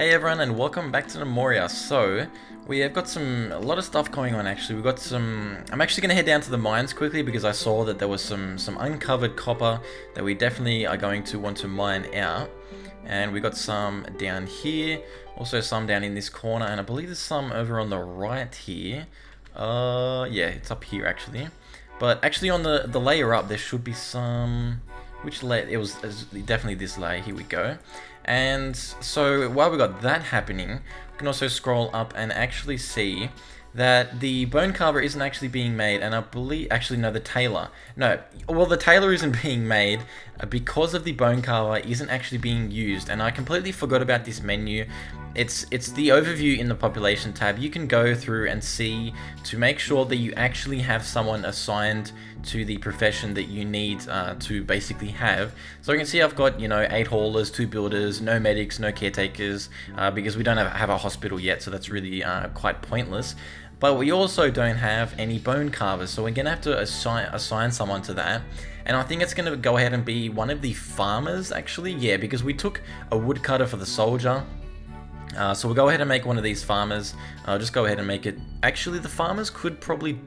Hey everyone, and welcome back to Gnomoria. So, we have got a lot of stuff going on actually. We've got I'm actually going to head down to the mines quickly because I saw that there was some uncovered copper that we definitely are going to want to mine out. And we got some down here, also some down in this corner, and I believe there's some over on the right here. Yeah, it's up here actually. But actually on the layer up, there should be some... Which layer? It was definitely this layer. Here we go. And so while we got that happening, we can also scroll up and actually see that the bone carver isn't actually being made, and I believe, actually no, the tailor. No, well the tailor isn't being made because of the bone carver isn't actually being used, and I completely forgot about this menu. It's the overview in the population tab. You can go through and see to make sure that you actually have someone assigned to the profession that you need to basically have. So you can see I've got, you know, 8 haulers, 2 builders, no medics, no caretakers, because we don't have a hospital yet, so that's really quite pointless. But we also don't have any bone carvers, so we're going to have to assign someone to that. And I think it's going to go ahead and be one of the farmers, actually. Yeah, because we took a woodcutter for the soldier. So we'll go ahead and make one of these farmers. I'll just go ahead and make it... Actually, the farmers could probably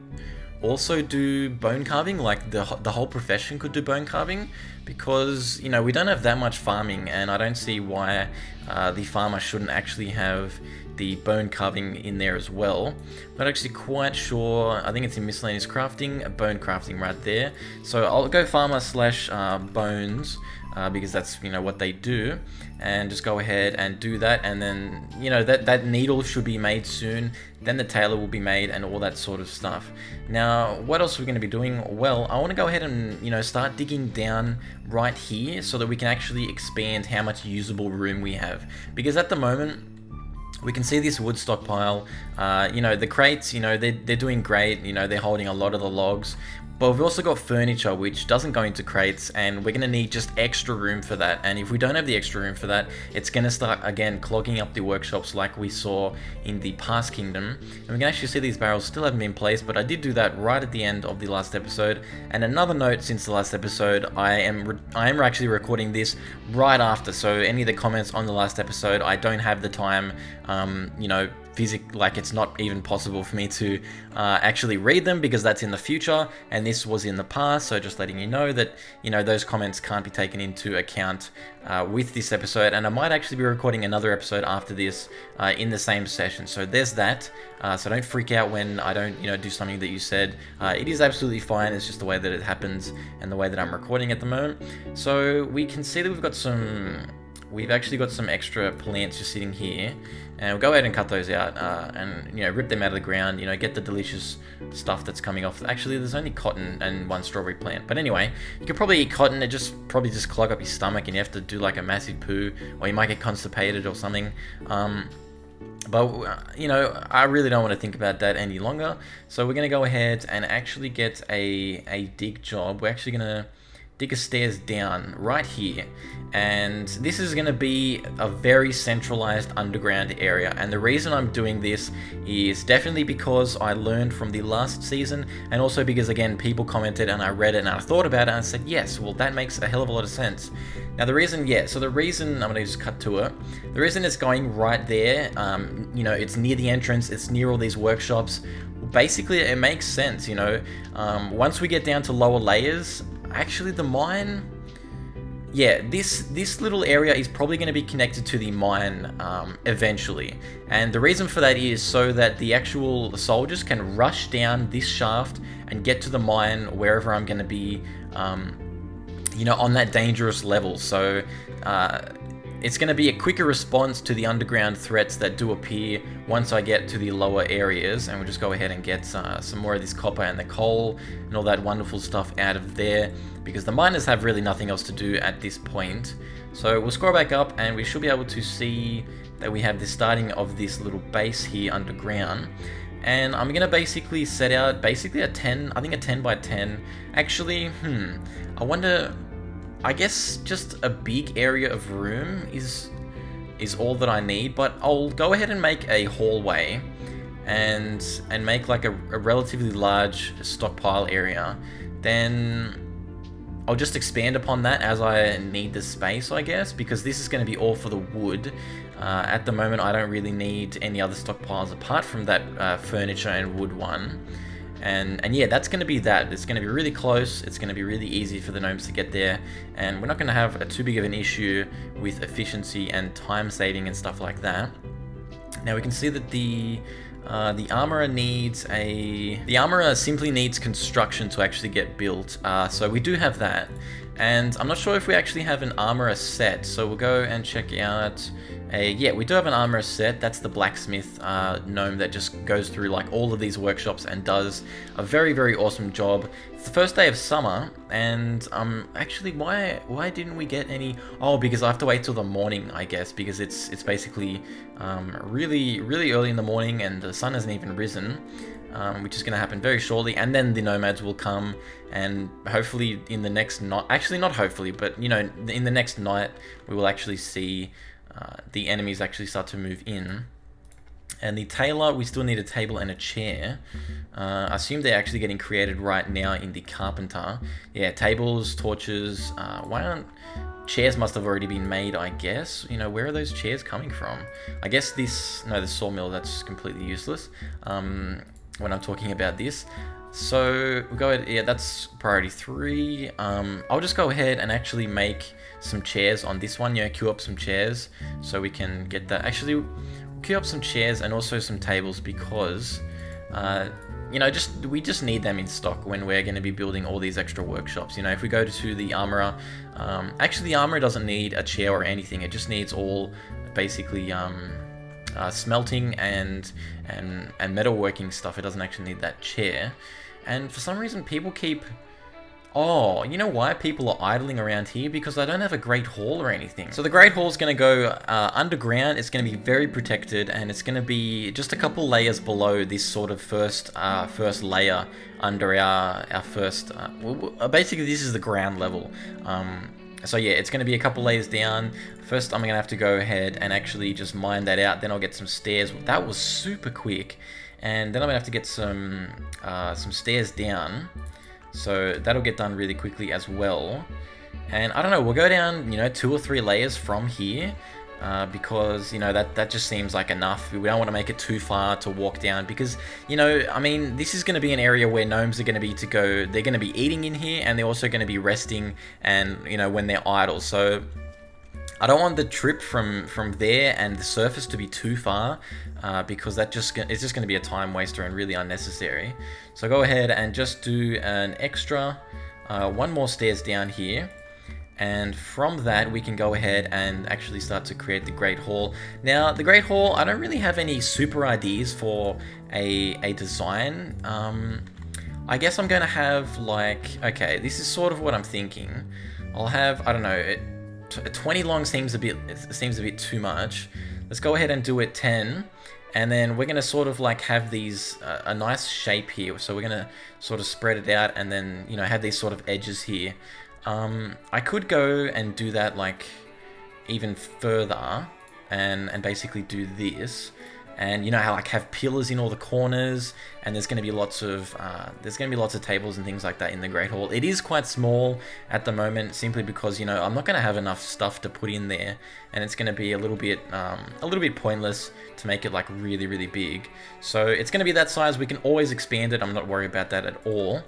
also do bone carving, like the whole profession could do bone carving, because, you know, we don't have that much farming, and I don't see why the farmer shouldn't actually have the bone carving in there as well. Not actually quite sure. I think it's in miscellaneous crafting, bone crafting right there. So I'll go farmer slash bones, because that's, you know, what they do, and just go ahead and do that. And then, you know, that needle should be made soon, then the tailor will be made and all that sort of stuff. Now what else are we going to be doing? Well, I want to go ahead and, you know, start digging down right here so that we can actually expand how much usable room we have, because at the moment we can see this wood stockpile. You know, the crates, you know, they're doing great. You know, they're holding a lot of the logs. But we've also got furniture, which doesn't go into crates, and we're going to need just extra room for that. And if we don't have the extra room for that, it's going to start, again, clogging up the workshops like we saw in the past kingdom. And we can actually see these barrels still haven't been placed, but I did do that right at the end of the last episode. And another note since the last episode, I am actually recording this right after. So any of the comments on the last episode, I don't have the time, you know, like it's not even possible for me to actually read them because that's in the future and this was in the past. So just letting you know that, you know, those comments can't be taken into account with this episode, and I might actually be recording another episode after this in the same session. So there's that. So don't freak out when I don't, you know, do something that you said. It is absolutely fine. It's just the way that it happens and the way that I'm recording at the moment. So we can see that we've actually got some extra plants just sitting here, and we'll go ahead and cut those out and, you know, rip them out of the ground, you know, get the delicious stuff that's coming off. Actually, there's only cotton and 1 strawberry plant, but anyway, you could probably eat cotton. It probably just clog up your stomach and you have to do like a massive poo, or you might get constipated or something. But, you know, I really don't want to think about that any longer, so we're going to go ahead and actually get a dig job. We're actually going to dig a stairs down right here, and this is going to be a very centralized underground area. And the reason I'm doing this is definitely because I learned from the last season, and also because, again, people commented and I read it and I thought about it and I said, yes, well, that makes a hell of a lot of sense. Now the reason, yeah, so the reason, I'm going to just cut to it, the reason it's going right there, you know, it's near the entrance, it's near all these workshops. Basically it makes sense, you know. Once we get down to lower layers, actually the mine, yeah, this little area is probably going to be connected to the mine eventually, and the reason for that is so that the actual soldiers can rush down this shaft and get to the mine wherever I'm going to be, you know, on that dangerous level. So it's going to be a quicker response to the underground threats that do appear once I get to the lower areas. And we'll just go ahead and get some more of this copper and the coal and all that wonderful stuff out of there, because the miners have really nothing else to do at this point. So we'll scroll back up and we should be able to see that we have the starting of this little base here underground. And I'm going to basically set out basically a 10, I think a 10 by 10. Actually, I wonder... I guess just a big area of room is all that I need, but I'll go ahead and make a hallway and make like a relatively large stockpile area. Then I'll just expand upon that as I need the space, I guess, because this is going to be all for the wood. At the moment, I don't really need any other stockpiles apart from that furniture and wood one. And yeah, that's going to be that. It's going to be really close. It's going to be really easy for the gnomes to get there. And we're not going to have too big of an issue with efficiency and time saving and stuff like that. Now we can see that the armorer needs the armorer simply needs construction to actually get built. So we do have that. And I'm not sure if we actually have an armorer set. So we'll go and check out yeah, we do have an armorer set. That's the blacksmith gnome that just goes through like all of these workshops and does a very, very awesome job. It's the first day of summer, and actually, why didn't we get any? Oh, because I have to wait till the morning, I guess, because it's basically really, really early in the morning, and the sun hasn't even risen. Which is going to happen very shortly, and then the nomads will come, and hopefully in the next night, actually not hopefully, but you know, in the next night, we will actually see the enemies actually start to move in. And the tailor, we still need a table and a chair. I assume they're actually getting created right now in the carpenter. Yeah, tables, torches, why aren't... Chairs must have already been made, I guess. You know, where are those chairs coming from? I guess this... No, the sawmill, that's completely useless when I'm talking about this. So, we'll go ahead... Yeah, that's priority 3. I'll just go ahead and actually make some chairs on this one. You know, queue up some chairs so we can get that. Actually, queue up some chairs and also some tables because... you know, we just need them in stock when we're going to be building all these extra workshops. You know, if we go to the armorer, actually the armorer doesn't need a chair or anything. It just needs all basically smelting and metalworking stuff. It doesn't actually need that chair. And for some reason, people keep... Oh, you know why people are idling around here? Because I don't have a Great Hall or anything. So the Great Hall is going to go underground. It's going to be very protected, and it's going to be just a couple layers below this sort of first layer under our first... basically, this is the ground level. So yeah, it's going to be a couple layers down. First, I'm going to have to go ahead and actually just mine that out. Then I'll get some stairs. That was super quick. And then I'm going to have to get some stairs down. So that'll get done really quickly as well. And I don't know, we'll go down, you know, 2 or 3 layers from here. Because, you know, that just seems like enough. We don't want to make it too far to walk down because, you know, I mean, this is going to be an area where gnomes are going to be they're going to be eating in here, and they're also going to be resting and, you know, when they're idle. So I don't want the trip from there and the surface to be too far because it's just going to be a time waster and really unnecessary. So go ahead and just do an extra 1 more stairs down here. And from that, we can go ahead and actually start to create the Great Hall. Now, the Great Hall, I don't really have any super ideas for a design. I guess I'm going to have, like... Okay, this is sort of what I'm thinking. I'll have, I don't know, 20 long seems a bit too much. Let's go ahead and do it 10. And then we're going to sort of like have these, a nice shape here. So we're going to sort of spread it out and then, you know, have these sort of edges here. I could go and do that like even further and basically do this, and you know how like have pillars in all the corners, and there's going to be lots of tables and things like that in the Great Hall. It is quite small at the moment simply because, you know, I'm not going to have enough stuff to put in there, and it's going to be a little bit pointless to make it like really, really big. So it's going to be that size. We can always expand it. I'm not worried about that at all.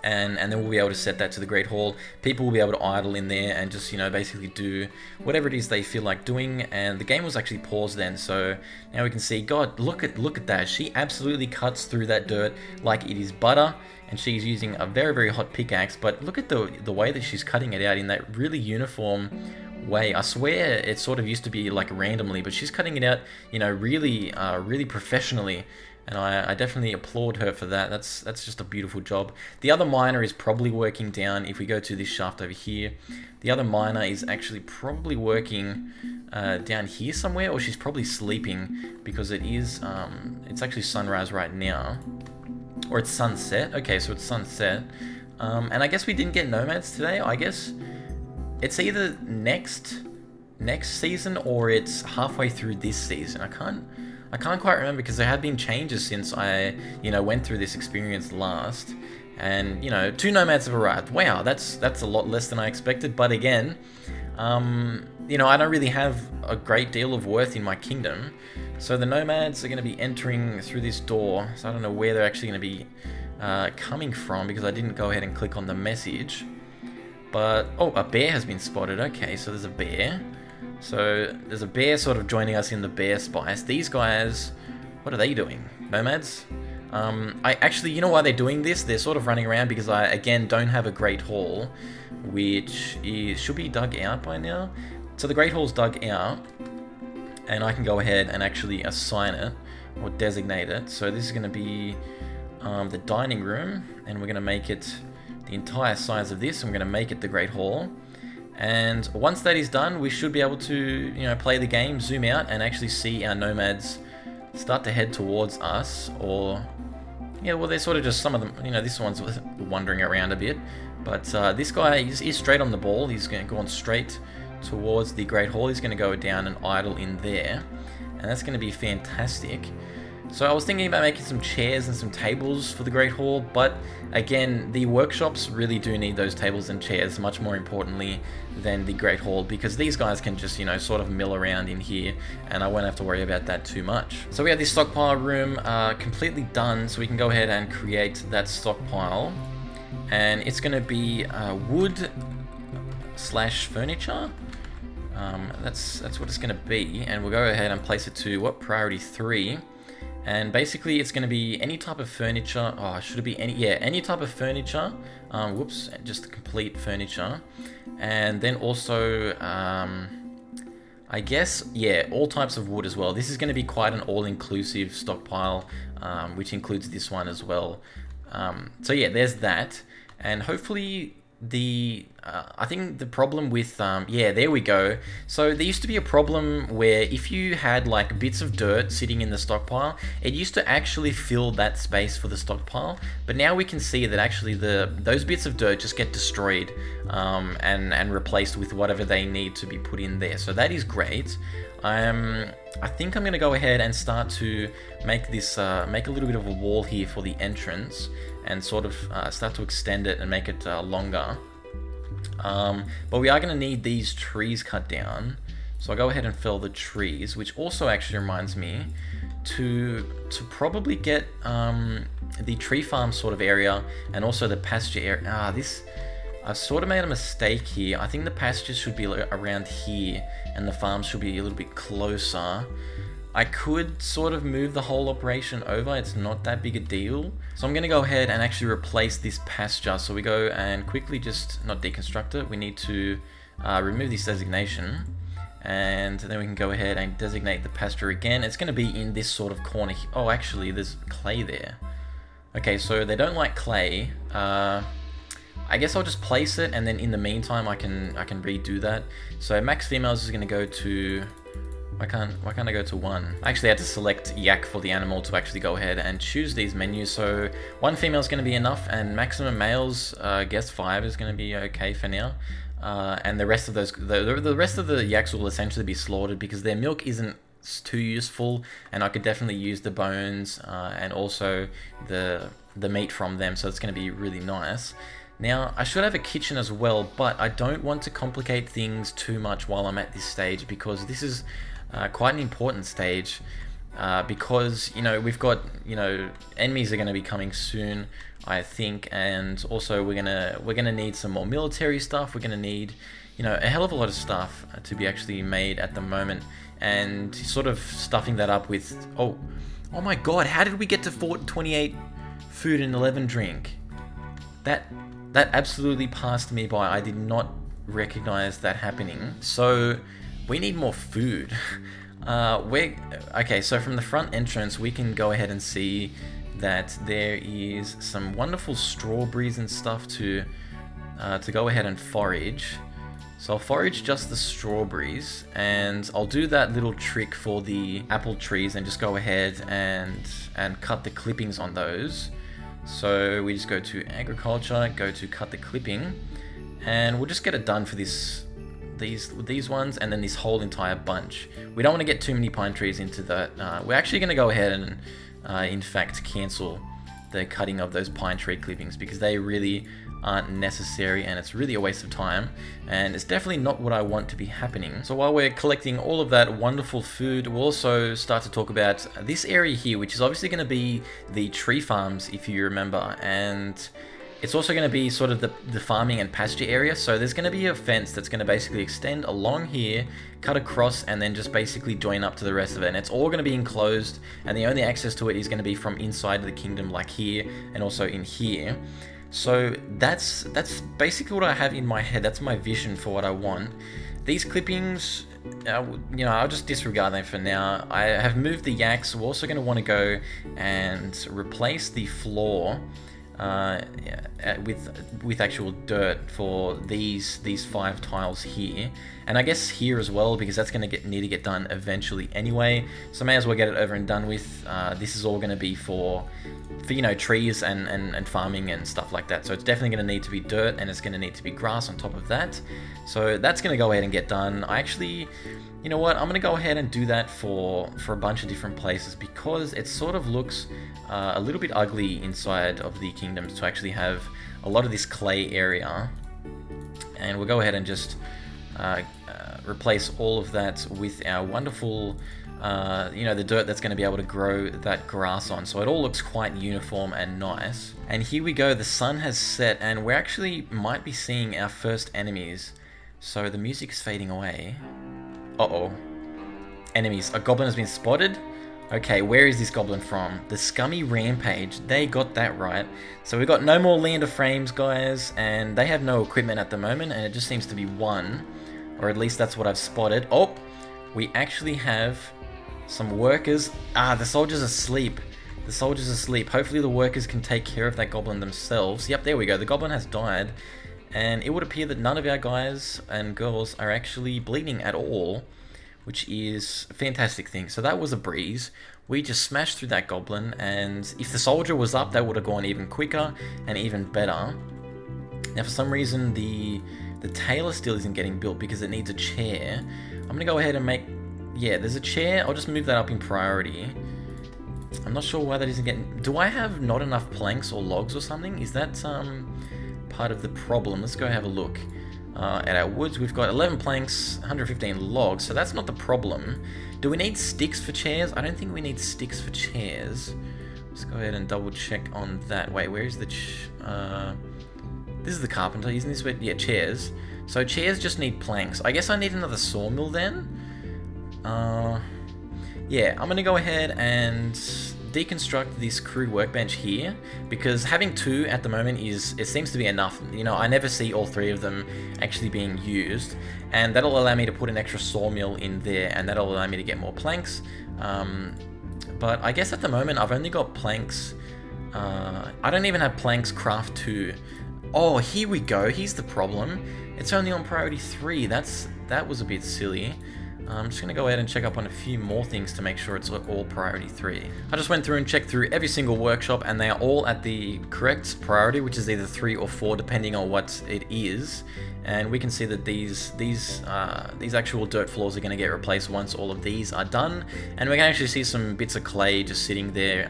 And then we'll be able to set that to the Great Hall. People will be able to idle in there and just, you know, basically do whatever it is they feel like doing. And the game was actually paused then, so now we can see, God, look at that. She absolutely cuts through that dirt like it is butter, and she's using a very, very hot pickaxe. But look at the way that she's cutting it out in that really uniform way. I swear it sort of used to be like randomly, but she's cutting it out, you know, really, really professionally. And I definitely applaud her for that. That's just a beautiful job. The other miner is probably working down. If we go to this shaft over here, the other miner is actually probably working down here somewhere, or she's probably sleeping because it is it's actually sunrise right now, or it's sunset. Okay, so it's sunset. And I guess we didn't get nomads today. I guess it's either next season or it's halfway through this season. I can't quite remember because there have been changes since I, you know, went through this experience last. And, you know, 2 nomads have arrived. Wow, that's a lot less than I expected. But again, you know, I don't really have a great deal of worth in my kingdom. So the nomads are going to be entering through this door. So I don't know where they're actually going to be coming from, because I didn't go ahead and click on the message. But, oh, a bear has been spotted. Okay, so there's a bear. So there's a bear sort of joining us in the bear spice. These guys, what are they doing? Nomads? I actually, you know why they're doing this? They're sort of running around because I, again, don't have a great hall, which should be dug out by now. So the great hall's dug out, and I can go ahead and actually assign it, or designate it. So this is going to be the dining room, and we're going to make it the entire size of this, and we're going to make it the great hall. And once that is done, we should be able to, you know, play the game, zoom out, and actually see our nomads start to head towards us. Or, yeah, well, they're sort of just, some of them, you know, this one's wandering around a bit. But this guy is straight on the ball. He's going to go on straight towards the Great Hall. He's going to go down and idle in there. And that's going to be fantastic. So I was thinking about making some chairs and some tables for the Great Hall, but again, the workshops really do need those tables and chairs much more importantly than the Great Hall, because these guys can just, you know, sort of mill around in here, and I won't have to worry about that too much. So we have this stockpile room completely done, so we can go ahead and create that stockpile. And it's going to be wood / furniture. That's what it's going to be, and we'll go ahead and place it to, what, priority 3. And basically it's going to be any type of furniture. Oh, should it be any? Yeah, any type of furniture. Whoops, just the complete furniture. And then also, I guess, yeah, all types of wood as well. This is going to be quite an all-inclusive stockpile, which includes this one as well. So yeah, there's that. And hopefully I think the problem with, yeah, there we go. So there used to be a problem where if you had like bits of dirt sitting in the stockpile, it used to actually fill that space for the stockpile. But now we can see that actually those bits of dirt just get destroyed and replaced with whatever they need to be put in there. So that is great. I think I'm going to go ahead and start to make this, make a little bit of a wall here for the entrance, and sort of start to extend it and make it longer. But we are going to need these trees cut down, so I'll go ahead and fell the trees, which also actually reminds me to probably get the tree farm sort of area, and also the pasture area. I've sort of made a mistake here. I think the pastures should be around here, and the farms should be a little bit closer. I could sort of move the whole operation over, it's not that big a deal. So I'm going to go ahead and actually replace this pasture. So we go and quickly just, not deconstruct it, we need to remove this designation. And then we can go ahead and designate the pasture again. It's going to be in this sort of corner. Oh, actually, there's clay there. Okay, so they don't like clay. I guess I'll just place it, and then in the meantime I can redo that. So max females is going to go to... Why can't I go to 1? I actually had to select yak for the animal to actually go ahead and choose these menus. So 1 female is going to be enough, and maximum males, I guess 5 is going to be okay for now. And the rest of those, the rest of the yaks will essentially be slaughtered because their milk isn't too useful, and I could definitely use the bones and also the meat from them. So it's going to be really nice. Now, I should have a kitchen as well, but I don't want to complicate things too much while I'm at this stage, because this is quite an important stage, because, you know, we've got, you know, enemies are going to be coming soon, I think, and also we're gonna need some more military stuff. We're gonna need, you know, a hell of a lot of stuff to be actually made at the moment, and sort of stuffing that up with, oh my god, how did we get to 28 food and 11 drink? That absolutely passed me by. I did not recognize that happening. So we need more food. Okay, so from the front entrance we can go ahead and see that there is some wonderful strawberries and stuff to go ahead and forage. So I'll forage just the strawberries, and I'll do that little trick for the apple trees and just go ahead and cut the clippings on those. So we just go to agriculture, go to cut the clipping, and we'll just get it done for these ones, and then this whole entire bunch. We don't want to get too many pine trees into that. We're actually going to go ahead and in fact cancel the cutting of those pine tree clippings, because they really aren't necessary and it's really a waste of time, and it's definitely not what I want to be happening. So while we're collecting all of that wonderful food, we'll also start to talk about this area here, which is obviously going to be the tree farms, if you remember, and it's also going to be sort of the farming and pasture area. So there's going to be a fence that's going to basically extend along here, cut across, and then just basically join up to the rest of it. And it's all going to be enclosed, and the only access to it is going to be from inside the kingdom, like here, and also in here. So that's basically what I have in my head. That's my vision for what I want. These clippings, you know, I'll just disregard them for now. I have moved the yaks. We're also going to want to go and replace the floor with actual dirt for these 5 tiles here, and I guess here as well, because that's going to need to get done eventually anyway. So may as well get it over and done with. This is all going to be for you know, trees and farming and stuff like that. So it's definitely going to need to be dirt, and it's going to need to be grass on top of that. So that's going to go ahead and get done. I actually, you know what, I'm going to go ahead and do that for a bunch of different places, because it sort of looks a little bit ugly inside of the kingdoms to actually have a lot of this clay area. And we'll go ahead and just replace all of that with our wonderful, you know, the dirt that's going to be able to grow that grass on. So it all looks quite uniform and nice. And here we go, the sun has set, and we actually might be seeing our first enemies. So the music is fading away. Uh-oh. Enemies. A goblin has been spotted. Okay, where is this goblin from? The Scummy Rampage. They got that right. So we got no more Land of Frames, guys, and they have no equipment at the moment, and it just seems to be one. Or at least that's what I've spotted. Oh, we actually have some workers. Ah, the soldier's asleep. The soldier's asleep. Hopefully the workers can take care of that goblin themselves. Yep, there we go. The goblin has died. And it would appear that none of our guys and girls are actually bleeding at all, which is a fantastic thing. So that was a breeze. We just smashed through that goblin, and if the soldier was up, that would have gone even quicker and even better. Now for some reason the tailor still isn't getting built because it needs a chair. I'm gonna go ahead and make, yeah, there's a chair. I'll just move that up in priority. I'm not sure why that isn't getting, do I have not enough planks or logs or something? Is that part of the problem? Let's go have a look. At our woods, we've got 11 planks, 115 logs, so that's not the problem. Do we need sticks for chairs? I don't think we need sticks for chairs. Let's go ahead and double check on that. Wait, where is the this is the carpenter, isn't this where, yeah, chairs. So chairs just need planks. I guess I need another sawmill then. Yeah, I'm gonna go ahead and deconstruct this crude workbench here, because having 2 at the moment it seems to be enough. You know, I never see all 3 of them actually being used, and that'll allow me to put an extra sawmill in there, and that'll allow me to get more planks. But I guess at the moment I've only got planks. I don't even have planks craft 2. Oh, here we go. Here's the problem. It's only on priority 3. That was a bit silly. I'm just going to go ahead and check up on a few more things to make sure it's all priority 3. I just went through and checked through every single workshop, and they are all at the correct priority, which is either 3 or 4 depending on what it is. And we can see that these actual dirt floors are going to get replaced once all of these are done. And we can actually see some bits of clay just sitting there,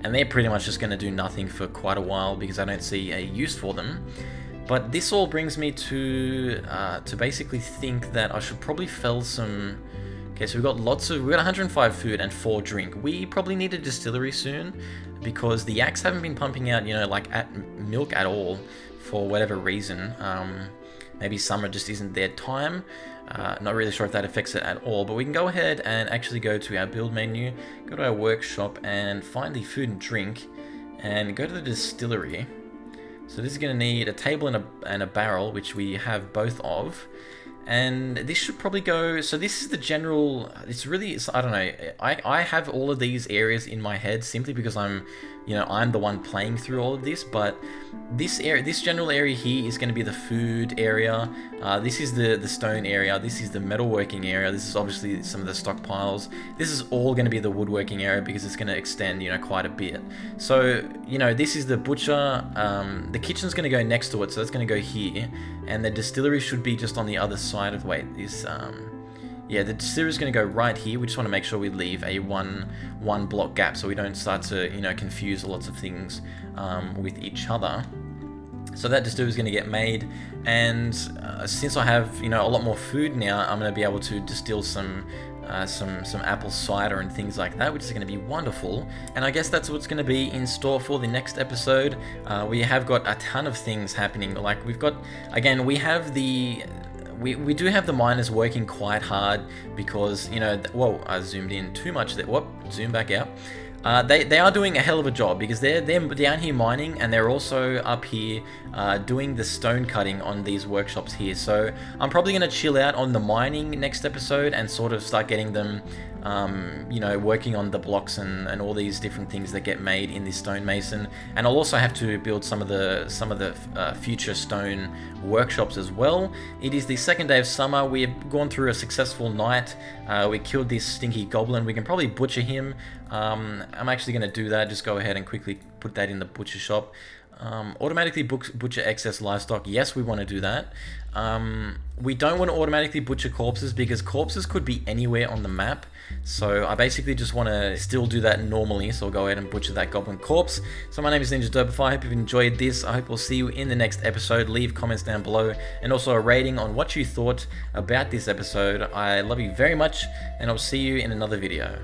and they're pretty much just going to do nothing for quite a while because I don't see a use for them. But this all brings me to basically think that I should probably fell some. Okay, so we got 105 food and 4 drink. We probably need a distillery soon because the yaks haven't been pumping out, you know, like milk at all for whatever reason. Maybe summer just isn't their time. Not really sure if that affects it at all, but we can go ahead and actually go to our build menu, go to our workshop and find the food and drink and go to the distillery. So this is going to need a table and a barrel, which we have both of. And this should probably go, so this is the general, I don't know, I have all of these areas in my head simply because I'm the one playing through all of this, but this general area here is going to be the food area, this is the stone area, this is the metalworking area, this is obviously some of the stockpiles, this is all going to be the woodworking area because it's going to extend, quite a bit. So, this is the butcher, the kitchen's going to go next to it, so that's going to go here, and the distillery should be just on the other side of, wait, Yeah, the distillery is going to go right here. We just want to make sure we leave a one block gap so we don't start to, you know, confuse lots of things with each other. So that distillery is going to get made, and since I have, you know, a lot more food now, I'm going to be able to distill some apple cider and things like that, which is going to be wonderful. And I guess that's what's going to be in store for the next episode. We have got a ton of things happening. Like we've got, again, we have the... We do have the miners working quite hard because, you know, whoa, I zoomed in too much there. Whoop, zoom back out. They are doing a hell of a job because they're down here mining, and they're also up here doing the stone cutting on these workshops here. So I'm probably going to chill out on the mining next episode and sort of start getting them, you know, working on the blocks and all these different things that get made in this stonemason. And I'll also have to build some of the future stone workshops as well. It is the second day of summer. We have gone through a successful night. We killed this stinky goblin. We can probably butcher him. I'm actually going to do that. Just go ahead and quickly put that in the butcher shop. Automatically butcher excess livestock. Yes, we want to do that. We don't want to automatically butcher corpses because corpses could be anywhere on the map. So I basically just want to still do that normally. So I'll go ahead and butcher that goblin corpse. So my name is Derpify. I hope you've enjoyed this. I hope we'll see you in the next episode. Leave comments down below and also a rating on what you thought about this episode. I love you very much, and I'll see you in another video.